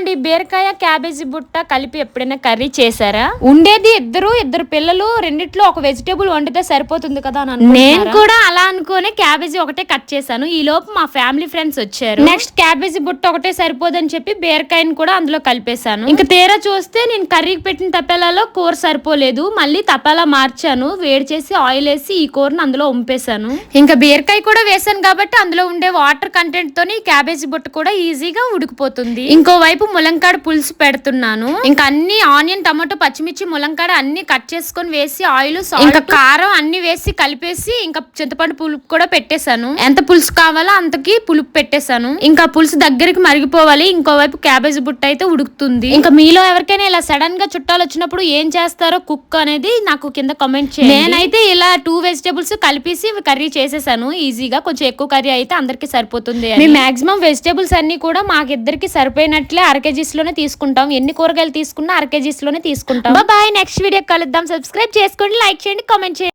చెప్పండి, బీరకాయ క్యాబేజీ బుట్ట కలిపి ఎప్పుడైనా కర్రీ చేశారా? ఉండేది ఇద్దరు పిల్లలు, రెండిట్లో ఒక వెజిటేబుల్ వండితే సరిపోతుంది కదా అని నేను కూడా అలా అనుకునే క్యాబేజీ ఒకటే కట్ చేశాను. ఈ లోపు మా ఫ్యామిలీ ఫ్రెండ్స్ వచ్చారు. నెక్స్ట్ క్యాబేజీ బుట్ట ఒకటే సరిపోదని చెప్పి బీరకాయని కూడా అందులో కలిపేశాను. ఇంకా తీరా చూస్తే నేను కర్రీకి పెట్టిన తపాలాలో కూర సరిపోలేదు. మళ్ళీ తపాలా మార్చాను, వేడి చేసి ఆయిల్ వేసి ఈ కూరను అందులో ఉంపేశాను. ఇంకా బీరకాయ కూడా వేసాను కాబట్టి అందులో ఉండే వాటర్ కంటెంట్ తోని క్యాబేజీ బుట్ట కూడా ఈజీగా ఉడికిపోతుంది. ఇంకోవైపు ములంకాడ పులుసు పెడుతున్నాను. ఇంకా అన్ని ఆనియన్, టమాటో, పచ్చిమిర్చి, ములంకాడ అన్ని కట్ చేసుకొని వేసి ఆయిల్, ఇంకా కారం అన్ని వేసి కలిపేసి ఇంకా చింతపండు పులుపు కూడా పెట్టేశాను. ఎంత పులుసు కావాలో అంతకి పులుపు పెట్టేశాను. ఇంకా పులుసు దగ్గరికి మరిగిపోవాలి. ఇంకోవైపు క్యాబేజీ బుట్ట అయితే ఉడుకుతుంది. ఇంకా మీలో ఎవరికైనా ఇలా సడన్ గా చుట్టాలు వచ్చినప్పుడు ఏం చేస్తారో కుక్ అనేది నాకు కింద కామెంట్ చేయండి. నేనైతే ఇలా 2 వెజిటేబుల్స్ కలిపేసి కర్రీ చేసేసాను ఈజీగా. కొంచెం ఎక్కువ కర్రీ అయితే అందరికి సరిపోతుంది. మేము మాక్సిమం వెజిటేబుల్స్ అన్ని కూడా మాకిద్దరికి సరిపోయినట్లే అరకేజీస్ లోనే తీసుకుంటాం. ఎన్ని కూరగాయలు తీసుకున్నా అరకేజీస్ లోనే తీసుకుంటాం. బాయ్, నెక్స్ట్ వీడియో కలుద్దాం. సబ్స్క్రైబ్ చేసుకోండి, లైక్ చేయండి, కామెంట్ చేయండి.